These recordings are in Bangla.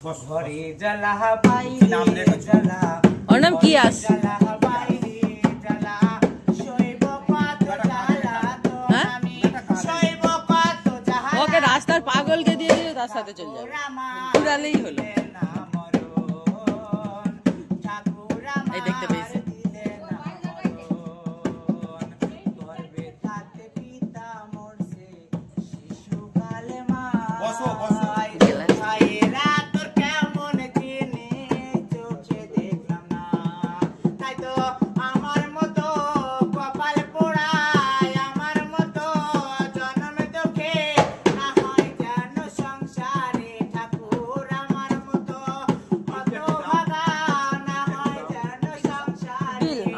ঘরে জ্বালা বাইরে জ্বালা ওর নাম কি আস ওকে রাস্তার পাগলকে দিয়ে দিলে তার সাথে চলে যাবে ঘুরালেই হলো এই দেখতে পেয়েছি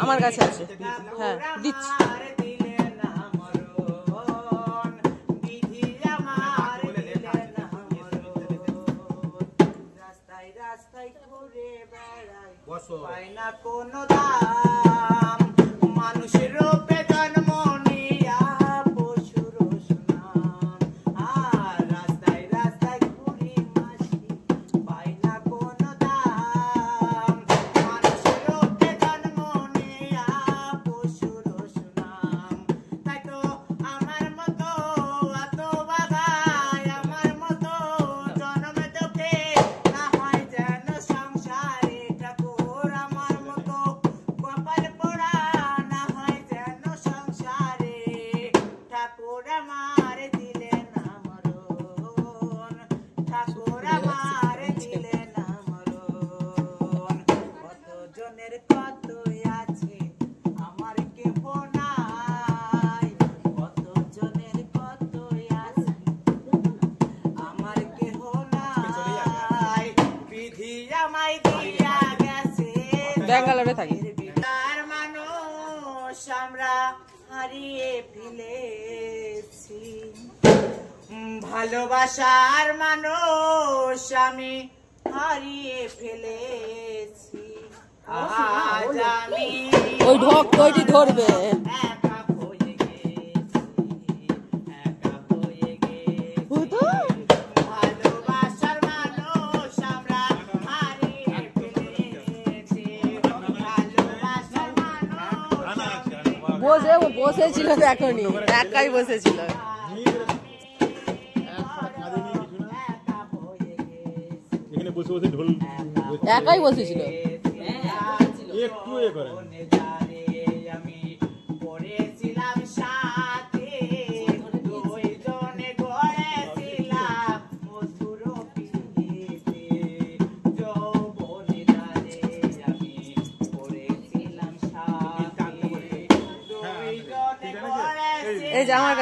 আমার কাছে আছে হ্যাঁ দিচ্ছি রাস্তায় রাস্তায় ঘুরে বেড়াই পাই না কোনো দাম মানুষের রূপে জন্ম নিয়া পশুর স্নান আর রাস্তায় রাস্তায় ঘুরি মাসি পাই না কোনো দাম মানুষের রূপে জন্ম নিয়া পশুর স্নান তাই তো আমার মতো এত বাগায় আমার মতো জন্মে তোকে না হয় যেন সংসারে ঠাকুর আমার মতো কপাল পোড়া না হয় যেন সংসারে ঠাকুর আমার দিলেন মরণ ঠাকুর আমার দিলেন মরণ কত জনের কতই আছে আমার কেহ নাই কত জনের কতই আছে আমার কেহ নাই বিধি আমায় দিয়া গেছে ব্যাঙ্গালোরে থাকি তার মানুষ আমরা হারিয়ে ফেলেছি ভালোবাসার মানুষ আমি হারিয়ে ফেলেছি আজ আমি ওই ঢোক ওইটি ধরবে একা হয়ে গেছি একা হয়ে গেছি ভালোবাসার মানুষ আমরা হারিয়ে ফেলেছি ভালোবাসার মানুষ বসেছিল এখনই একাই বসেছিল এখানে বসে বসে ঢোল একাই বসেছিল একটু এ করে আমি পড়েছিলাম সাথে দুইজনে গড়েছিলাম মধুর পিড়িতে যৌবনে জানে আমি পড়েছিলাম সাথে দুইজনে গড়েছিলাম এই যে আমার